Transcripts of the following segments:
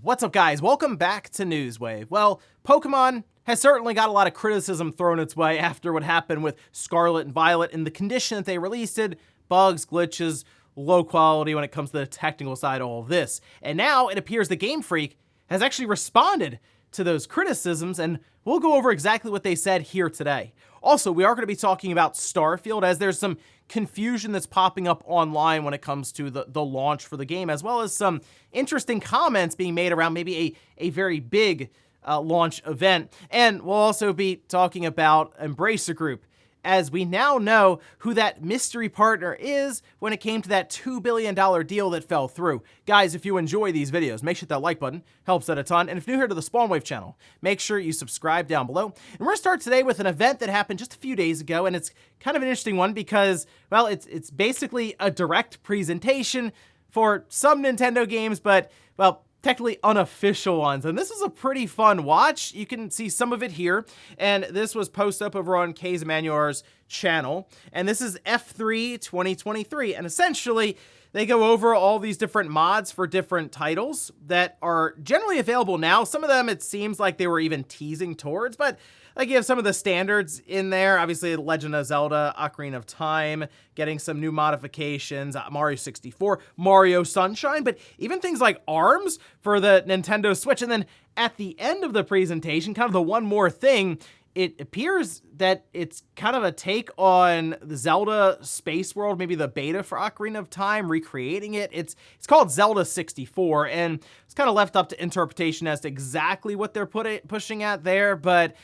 What's up, guys? Welcome back to Newswave. Well, Pokemon has certainly got a lot of criticism thrown its way after what happened with Scarlet and Violet and the condition that they released it, bugs, glitches, low quality when it comes to the technical side of all of this. And now it appears that Game Freak has actually responded to those criticisms, and we'll go over exactly what they said here today. Also, we are going to be talking about Starfield, as there's some confusion that's popping up online when it comes to the launch for the game, as well as some interesting comments being made around maybe a very big launch event. And we'll also be talking about Embracer Group, as we now know who that mystery partner is when it came to that $2 billion deal that fell through. Guys, if you enjoy these videos, make sure that like button helps out a ton. And if you're new here to the Spawnwave channel, make sure you subscribe down below. And we're gonna start today with an event that happened just a few days ago, and it's kind of an interesting one because, well, it's basically a direct presentation for some Nintendo games, but, well, technically unofficial ones. And this is a pretty fun watch. You can see some of it here. And this was posted up over on K's Emanuar's channel. And this is F3 2023. And essentially, they go over all these different mods for different titles that are generally available now. Some of them, it seems like they were even teasing towards, but like you have some of the standards in there. Obviously, Legend of Zelda, Ocarina of Time, getting some new modifications, Mario 64, Mario Sunshine, but even things like ARMS for the Nintendo Switch. And then at the end of the presentation, kind of the one more thing, it appears that it's kind of a take on the Zelda Space World, maybe the beta for Ocarina of Time, recreating it. It's called Zelda 64, and it's kind of left up to interpretation as to exactly what they're pushing at there, but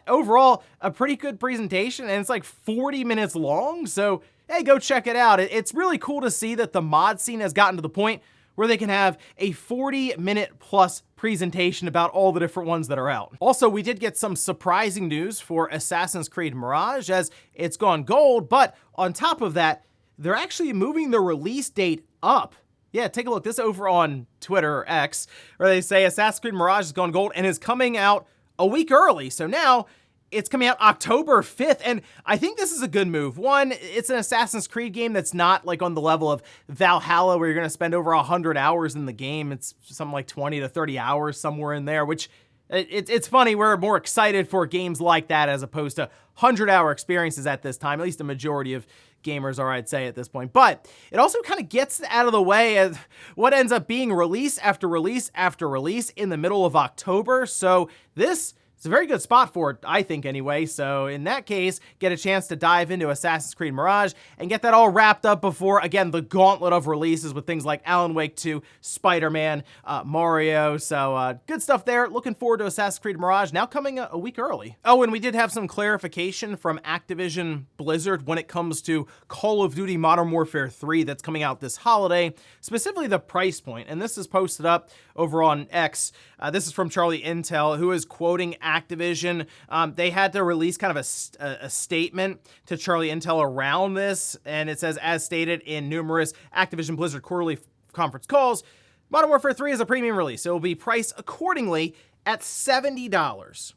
overall, a pretty good presentation, and it's like 40 minutes long, so hey, go check it out. It's really cool to see that the mod scene has gotten to the point where they can have a 40-minute plus presentation about all the different ones that are out. Also, we did get some surprising news for Assassin's Creed Mirage, as it's gone gold, but on top of that, they're actually moving the release date up. Yeah, take a look. This over on Twitter or X, where they say Assassin's Creed Mirage has gone gold and is coming out a week early. So now it's coming out October 5th, and I think this is a good move. One, it's an Assassin's Creed game that's not like on the level of Valhalla, where you're gonna spend over 100 hours in the game. It's something like 20 to 30 hours, somewhere in there, which it's funny, we're more excited for games like that as opposed to 100-hour experiences at this time. At least the majority of gamers are, I'd say, at this point. But it also kind of gets out of the way of what ends up being release after release after release in the middle of October. So this it's a very good spot for it, I think, anyway. So in that case, get a chance to dive into Assassin's Creed Mirage and get that all wrapped up before, again, the gauntlet of releases with things like Alan Wake 2, Spider-Man, Mario. So good stuff there. Looking forward to Assassin's Creed Mirage, now coming a week early. Oh, and we did have some clarification from Activision Blizzard when it comes to Call of Duty Modern Warfare 3 that's coming out this holiday, specifically the price point. And this is posted up over on X. This is from Charlie Intel, who is quoting Activision. They had to release kind of a statement to Charlie Intel around this, and it says, as stated in numerous Activision Blizzard quarterly conference calls, Modern Warfare 3 is a premium release. It will be priced accordingly at $70.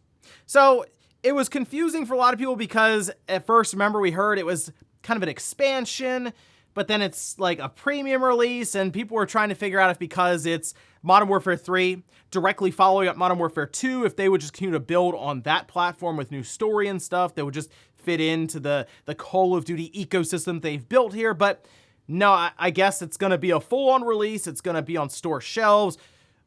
So it was confusing for a lot of people because at first, remember, we heard it was kind of an expansion, but then it's like a premium release, and people were trying to figure out if because it's Modern Warfare 3 directly following up Modern Warfare 2, if they would just continue to build on that platform with new story and stuff that would just fit into the Call of Duty ecosystem they've built here. But no, I guess it's going to be a full-on release. It's going to be on store shelves,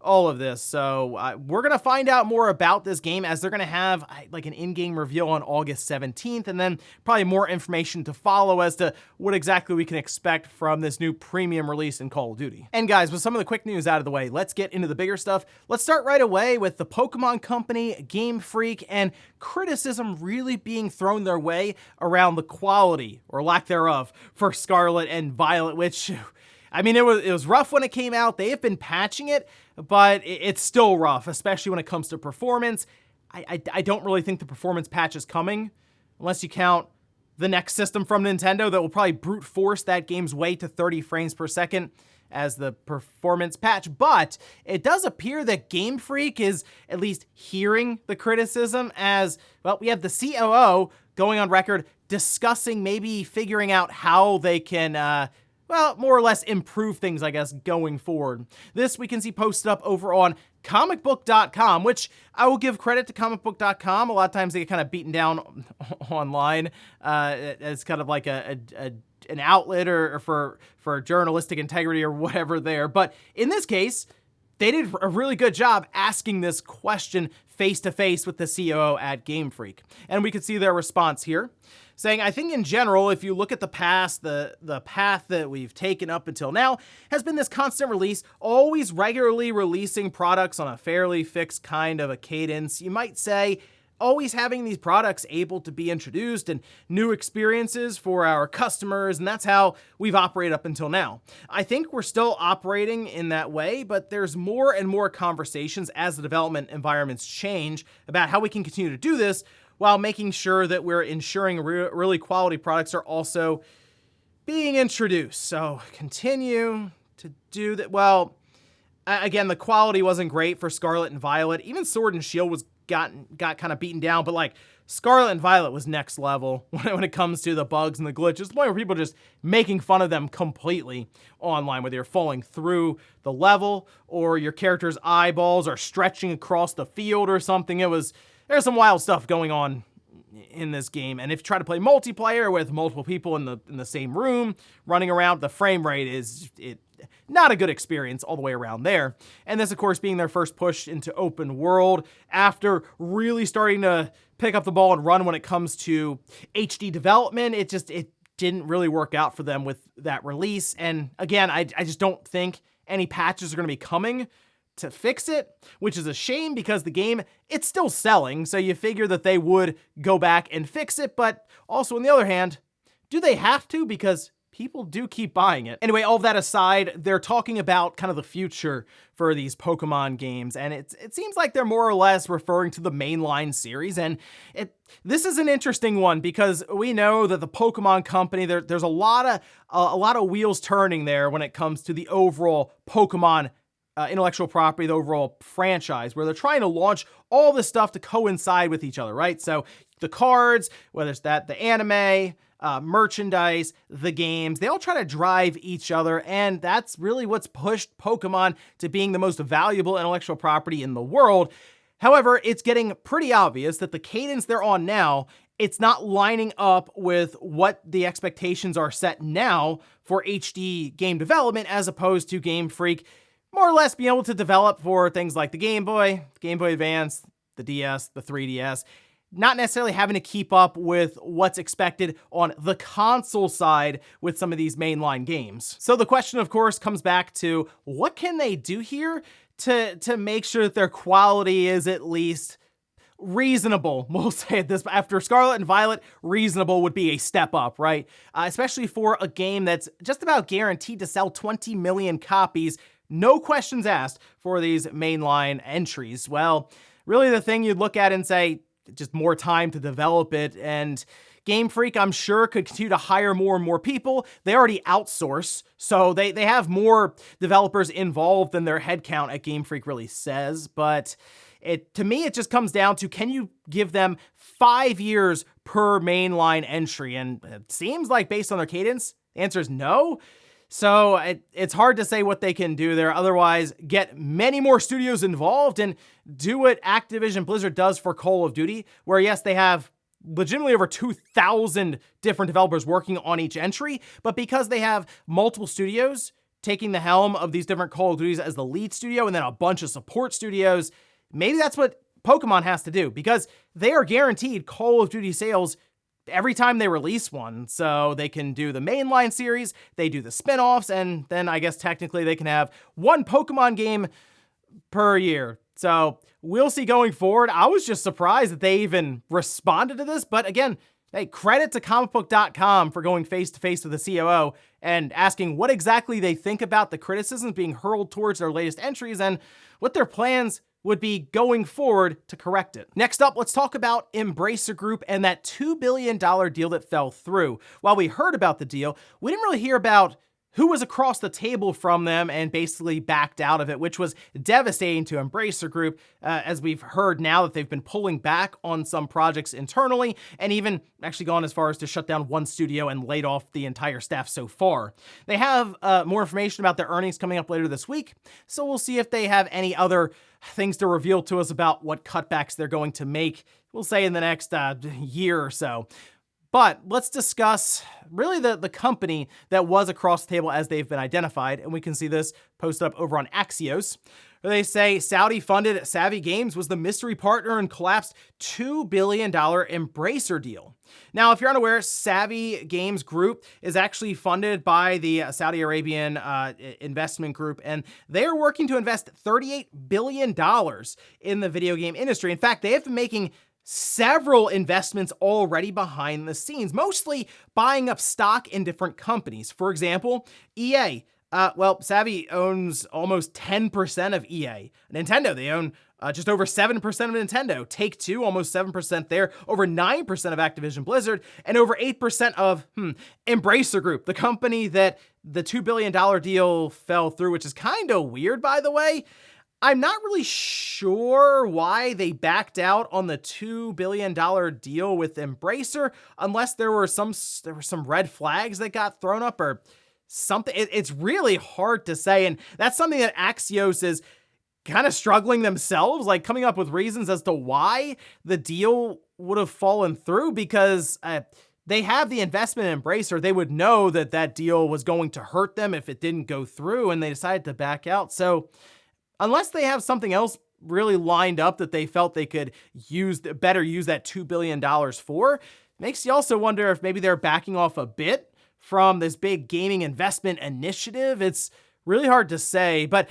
all of this. So we're going to find out more about this game, as they're going to have like an in-game reveal on August 17th, and then probably more information to follow as to what exactly we can expect from this new premium release in Call of Duty. And guys, with some of the quick news out of the way, let's get into the bigger stuff. Let's start right away with the Pokemon Company, Game Freak, and criticism really being thrown their way around the quality, or lack thereof, for Scarlet and Violet, which, I mean, it was rough when it came out. They have been patching it, but it's still rough, especially when it comes to performance. I don't really think the performance patch is coming, unless you count the next system from Nintendo that will probably brute force that game's way to 30 frames per second as the performance patch. But it does appear that Game Freak is at least hearing the criticism, as, well, we have the COO going on record discussing maybe figuring out how they can well, more or less improve things, I guess, going forward. This we can see posted up over on comicbook.com, which I will give credit to comicbook.com. A lot of times they get kind of beaten down online as kind of like an outlet or for journalistic integrity or whatever there. But in this case, they did a really good job asking this question face to face with the COO at Game Freak. And we could see their response here, saying, I think in general, if you look at the past, the path that we've taken up until now has been this constant release, always regularly releasing products on a fairly fixed kind of a cadence. You might say, always having these products able to be introduced and new experiences for our customers, and that's how we've operated up until now. I think we're still operating in that way, but there's more and more conversations as the development environments change about how we can continue to do this while making sure that we're ensuring really quality products are also being introduced. So continue to do that. Well, again, the quality wasn't great for Scarlet and Violet. Even Sword and Shield got kind of beaten down, but like Scarlet and Violet was next level when it comes to the bugs and the glitches, the point where people are just making fun of them completely online, whether you're falling through the level or your character's eyeballs are stretching across the field or something. There's some wild stuff going on in this game. And if you try to play multiplayer with multiple people in the same room running around, the frame rate is not a good experience all the way around there. And this, of course, being their first push into open world after really starting to pick up the ball and run when it comes to HD development. It didn't really work out for them with that release. And again, I just don't think any patches are going to be coming to fix it, which is a shame because the game, it's still selling. So you figure that they would go back and fix it. But also on the other hand, do they have to? Because people do keep buying it. Anyway, all of that aside, they're talking about kind of the future for these Pokemon games, and it seems like they're more or less referring to the mainline series, and this is an interesting one because we know that the Pokemon company, there's a lot of wheels turning there when it comes to the overall Pokemon intellectual property, the overall franchise, where they're trying to launch all this stuff to coincide with each other, right? So the cards, whether it's the anime, merchandise, the games, they all try to drive each other, and that's really what's pushed Pokemon to being the most valuable intellectual property in the world. However, it's getting pretty obvious that the cadence they're on now, it's not lining up with what the expectations are set now for HD game development, as opposed to Game Freak more or less being able to develop for things like the Game Boy Advance, the DS, the 3DS, not necessarily having to keep up with what's expected on the console side with some of these mainline games. So the question, of course, comes back to what can they do here to make sure that their quality is at least reasonable. We'll say this, after Scarlet and Violet, reasonable would be a step up, right? Especially for a game that's just about guaranteed to sell 20 million copies, no questions asked for these mainline entries. Well, really the thing you'd look at and say, just more time to develop it, and Game Freak, I'm sure, could continue to hire more and more people. They already outsource, so they have more developers involved than their headcount at Game Freak really says, but to me, it just comes down to, can you give them 5 years per mainline entry? And it seems like based on their cadence, the answer is no. So it's hard to say what they can do there. Otherwise, get many more studios involved and do what Activision Blizzard does for Call of Duty, where yes, they have legitimately over 2,000 different developers working on each entry, but because they have multiple studios taking the helm of these different Call of Duties as the lead studio and then a bunch of support studios, maybe that's what Pokemon has to do, because they are guaranteed Call of Duty sales every time they release one. So they can do the mainline series, they do the spin-offs, and then I guess technically they can have one Pokemon game per year. So we'll see going forward. I was just surprised that they even responded to this, but again, hey, credit to comicbook.com for going face-to-face with the COO and asking what exactly they think about the criticisms being hurled towards their latest entries and what their plans would be going forward to correct it. Next up, let's talk about Embracer Group and that $2 billion deal that fell through. While we heard about the deal, we didn't really hear about who was across the table from them and basically backed out of it, which was devastating to Embracer Group, as we've heard now that they've been pulling back on some projects internally, and even actually gone as far as to shut down one studio and laid off the entire staff so far. They have more information about their earnings coming up later this week, so we'll see if they have any other things to reveal to us about what cutbacks they're going to make, we'll say in the next year or so. But let's discuss really the company that was across the table as they've been identified. And we can see this posted up over on Axios, where they say Saudi-funded Savvy Games was the mystery partner in collapsed $2 billion Embracer deal. Now, if you're unaware, Savvy Games Group is actually funded by the Saudi Arabian investment group, and they are working to invest $38 billion in the video game industry. In fact, they have been making several investments already behind the scenes, mostly buying up stock in different companies. For example, EA. Savvy owns almost 10% of EA. Nintendo, they own just over 7% of Nintendo. Take-Two, almost 7% there. Over 9% of Activision Blizzard. And over 8% of Embracer Group, the company that the $2 billion deal fell through, which is kind of weird, by the way. I'm not really sure why they backed out on the $2 billion deal with Embracer, unless there were some red flags that got thrown up or something. It's really hard to say, and that's something that Axios is kind of struggling themselves, like coming up with reasons as to why the deal would have fallen through, because they have the investment in Embracer. They would know that that deal was going to hurt them if it didn't go through, and they decided to back out. Unless they have something else really lined up that they felt they could better use that $2 billion for, makes you also wonder if maybe they're backing off a bit from this big gaming investment initiative. It's really hard to say, but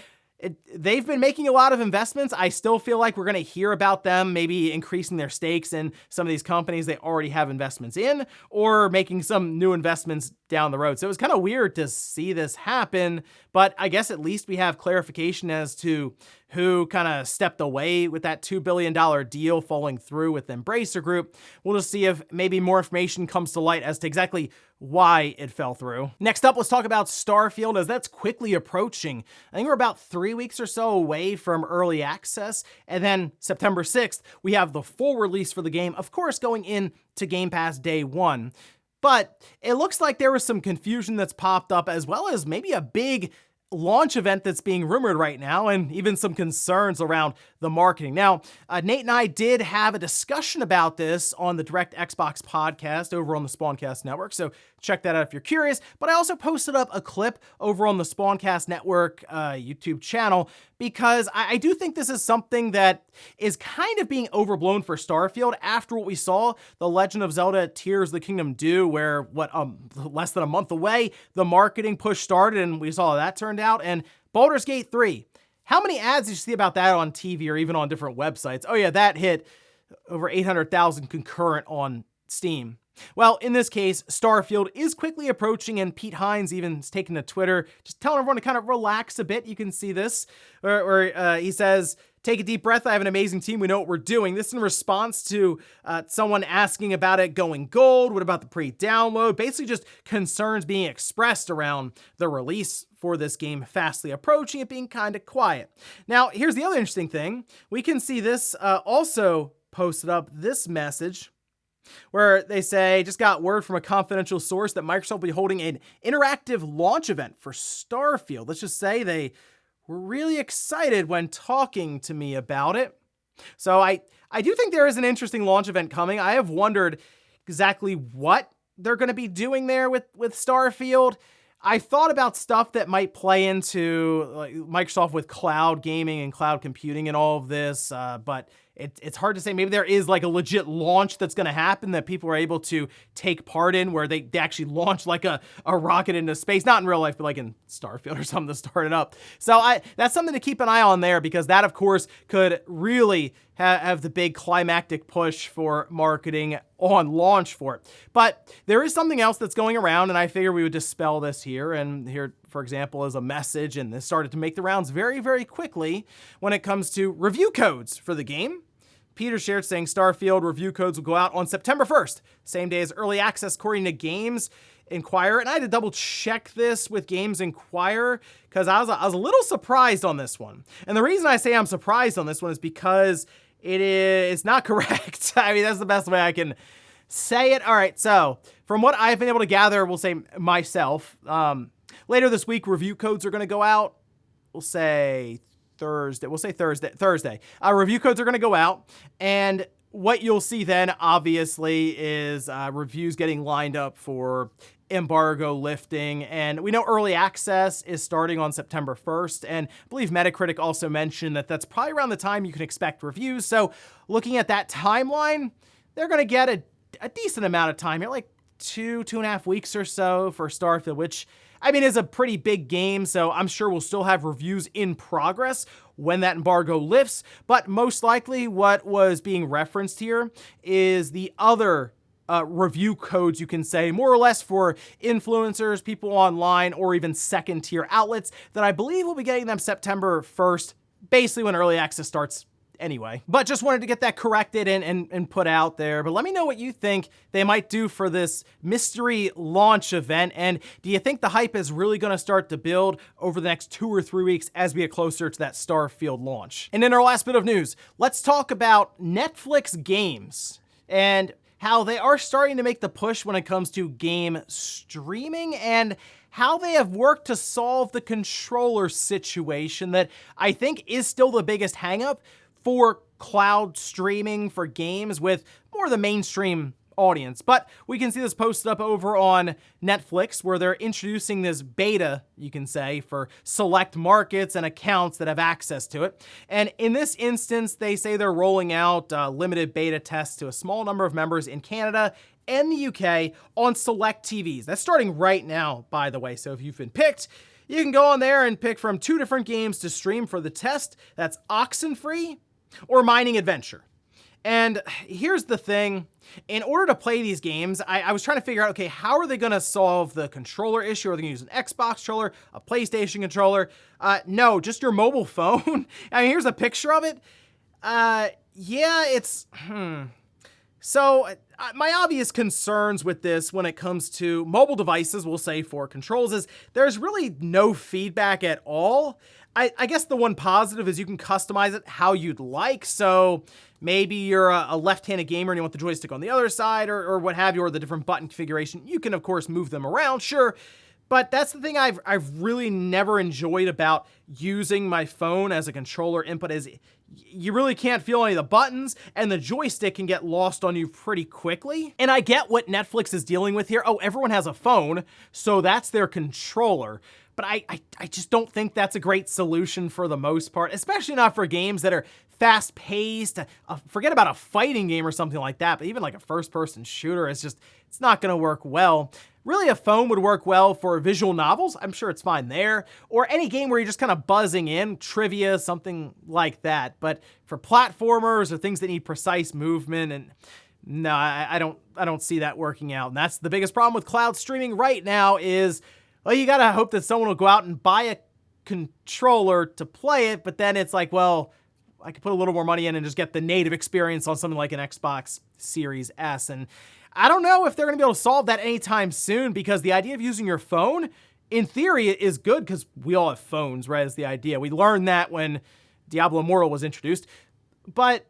they've been making a lot of investments. I still feel like we're going to hear about them maybe increasing their stakes in some of these companies they already have investments in, or making some new investments down the road. So it was kind of weird to see this happen, but I guess at least we have clarification as to who kind of stepped away with that $2 billion deal falling through with Embracer Group. We'll just see if maybe more information comes to light as to exactly why it fell through. Next up, let's talk about Starfield, as that's quickly approaching. I think we're about 3 weeks or so away from early access, and then September 6th, we have the full release for the game, of course, going into Game Pass day one. But it looks like there was some confusion that's popped up, as well as maybe a big launch event that's being rumored right now, and even some concerns around the marketing. Now, Nate and I did have a discussion about this on the Direct Xbox podcast over on the Spawncast Network, so check that out if you're curious. But I also posted up a clip over on the Spawncast Network YouTube channel, because I do think this is something that is kind of being overblown for Starfield after what we saw The Legend of Zelda Tears of the Kingdom do, where less than a month away, the marketing push started and we saw how that turned out. And Baldur's Gate 3, how many ads did you see about that on TV or even on different websites? Oh yeah, that hit over 800,000 concurrent on Steam. Well, in this case, Starfield is quickly approaching, and Pete Hines even is taking to Twitter, just telling everyone to kind of relax a bit. You can see this, where he says, "Take a deep breath. I have an amazing team. We know what we're doing." This in response to someone asking about it going gold. What about the pre-download? Basically just concerns being expressed around the release for this game fastly approaching, it being kind of quiet. Now, here's the other interesting thing. We can see this also posted up, this message, where they say, just got word from a confidential source that Microsoft will be holding an interactive launch event for Starfield. Let's just say they were really excited when talking to me about it. So I do think there is an interesting launch event coming. I have wondered exactly what they're going to be doing there with Starfield. I thought about stuff that might play into like Microsoft with cloud gaming and cloud computing and all of this, but it's hard to say. Maybe there is like a legit launch that's going to happen that people are able to take part in, where they actually launch like a rocket into space, not in real life, but like in Starfield or something to start it up. So that's something to keep an eye on there, because that, of course, could really have the big climactic push for marketing on launch for it. But there is something else that's going around, and I figure we would dispel this here. And here, for example, is a message, and this started to make the rounds very, very quickly when it comes to review codes for the game. Peter shared saying Starfield review codes will go out on September 1st, same day as early access, according to Games. Inquirer, and I had to double check this with Games Inquirer because I was a little surprised on this one. And the reason I say I'm surprised on this one is because it's not correct. I mean, that's the best way I can say it. All right, so from what I've been able to gather, we'll say myself, later this week, review codes are going to go out. We'll say Thursday. Review codes are going to go out, and what you'll see then, obviously, is reviews getting lined up for embargo lifting. And we know early access is starting on September 1st. And I believe Metacritic also mentioned that that's probably around the time you can expect reviews. So looking at that timeline, they're going to get a decent amount of time here, like 2.5 weeks or so for Starfield, which, I mean, is a pretty big game. So I'm sure we'll still have reviews in progress when that embargo lifts. But most likely what was being referenced here is the other review codes, you can say, more or less for influencers, people online, or even second tier outlets that I believe will be getting them September 1st, basically when early access starts anyway. But just wanted to get that corrected and put out there. But let me know what you think they might do for this mystery launch event. And do you think the hype is really going to start to build over the next 2 or 3 weeks as we get closer to that Starfield launch? And in our last bit of news, let's talk about Netflix games and how they are starting to make the push when it comes to game streaming and how they have worked to solve the controller situation that I think is still the biggest hangup for cloud streaming for games with more of the mainstream audience. But we can see this posted up over on Netflix where they're introducing this beta, you can say, for select markets and accounts that have access to it. And in this instance, they say they're rolling out limited beta tests to a small number of members in Canada and the UK on select TVs. That's starting right now, by the way. So if you've been picked, you can go on there and pick from 2 different games to stream for the test. That's Oxenfree or Mining Adventure. And here's the thing. In order to play these games, I was trying to figure out, okay, how are they going to solve the controller issue? Are they going to use an Xbox controller, a PlayStation controller? No, just your mobile phone. I mean, here's a picture of it. Yeah, it's... So my obvious concerns with this when it comes to mobile devices, we'll say for controls, is there's really no feedback at all. I guess the one positive is you can customize it how you'd like. So maybe you're a left-handed gamer and you want the joystick on the other side or what have you, or the different button configuration. You can, of course, move them around, sure. But that's the thing I've really never enjoyed about using my phone as a controller input is you really can't feel any of the buttons, and the joystick can get lost on you pretty quickly. And I get what Netflix is dealing with here. Oh, everyone has a phone, so that's their controller. But I just don't think that's a great solution for the most part, especially not for games that are fast-paced. Forget about a fighting game or something like that, but even like a first-person shooter, it's not going to work well. Really, a phone would work well for visual novels. I'm sure it's fine there. Or any game where you're just kind of buzzing in, trivia, something like that. But for platformers or things that need precise movement, and no, I don't see that working out. And that's the biggest problem with cloud streaming right now is, well, you gotta hope that someone will go out and buy a controller to play it, but then it's like, well, I could put a little more money in and just get the native experience on something like an Xbox Series S. And I don't know if they're going to be able to solve that anytime soon, because the idea of using your phone, in theory, is good because we all have phones, right? Is the idea. We learned that when Diablo Immortal was introduced. But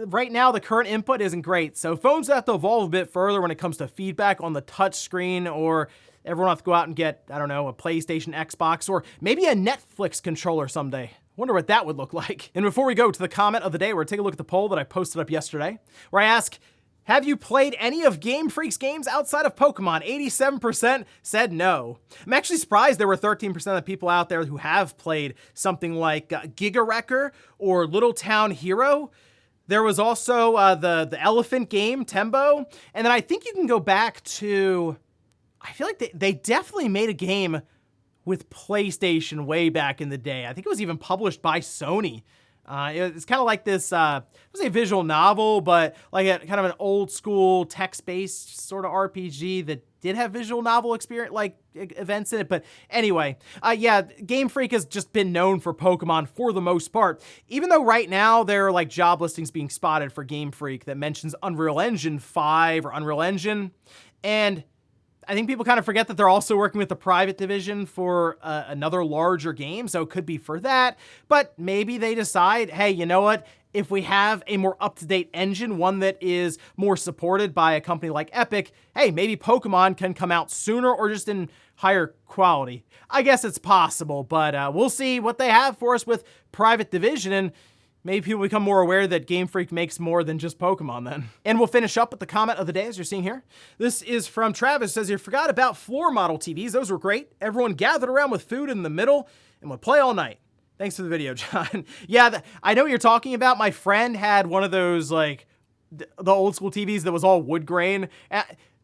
right now, the current input isn't great. So phones have to evolve a bit further when it comes to feedback on the touch screen, or everyone will have to go out and get, I don't know, a PlayStation, Xbox, or maybe a Netflix controller someday. Wonder what that would look like. And before we go to the comment of the day, we're going to take a look at the poll that I posted up yesterday, where I ask, have you played any of Game Freak's games outside of Pokemon? 87% said no. I'm actually surprised there were 13% of the people out there who have played something like Giga Wrecker or Little Town Hero. There was also the elephant game, Tembo. And then I think you can go back to, I feel like they definitely made a game with PlayStation way back in the day. I think it was even published by Sony. It's kind of like this, I would say visual novel, but like a kind of an old school text-based sort of RPG that did have visual novel experience, like events in it. But anyway, yeah, Game Freak has just been known for Pokemon for the most part, even though right now there are like job listings being spotted for Game Freak that mentions Unreal Engine 5 or Unreal Engine. And I think people kind of forget that they're also working with the private division for another larger game, so it could be for that. But maybe they decide, hey, you know what? If we have a more up-to-date engine, one that is more supported by a company like Epic, hey, maybe Pokemon can come out sooner or just in higher quality. I guess it's possible, but we'll see what they have for us with private division, and maybe people become more aware that Game Freak makes more than just Pokemon then. And we'll finish up with the comment of the day, as you're seeing here. This is from Travis. It says, you forgot about floor model TVs. Those were great. Everyone gathered around with food in the middle and would play all night. Thanks for the video, John. Yeah, I know what you're talking about. My friend had one of those, like, the old school TVs that was all wood grain.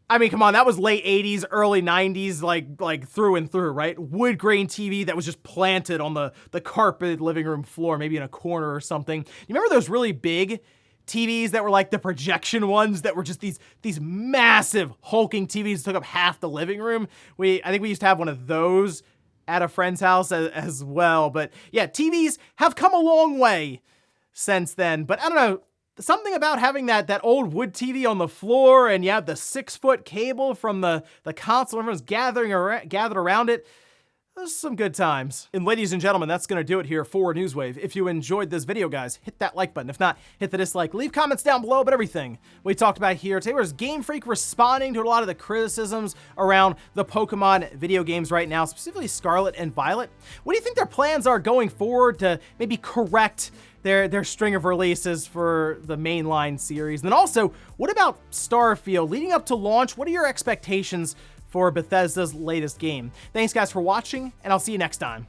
I mean, come on, that was late 80s, early 90s, like through and through, right? Wood grain TV that was just planted on the carpeted living room floor, maybe in a corner or something. You remember those really big TVs that were like the projection ones that were just these massive hulking TVs that took up half the living room? I think we used to have one of those at a friend's house as well. But yeah, TVs have come a long way since then. But I don't know, something about having that old wood TV on the floor, and you have the 6-foot cable from the console, everyone's gathered around it. Those are some good times. And ladies and gentlemen, that's gonna do it here for Newswave. If you enjoyed this video, guys, hit that like button. If not, hit the dislike. Leave comments down below about everything we talked about here today. Was Game Freak responding to a lot of the criticisms around the Pokemon video games right now, specifically Scarlet and Violet? What do you think their plans are going forward to maybe correct their string of releases for the mainline series? And then also, what about Starfield? Leading up to launch, what are your expectations for Bethesda's latest game? Thanks guys for watching, and I'll see you next time.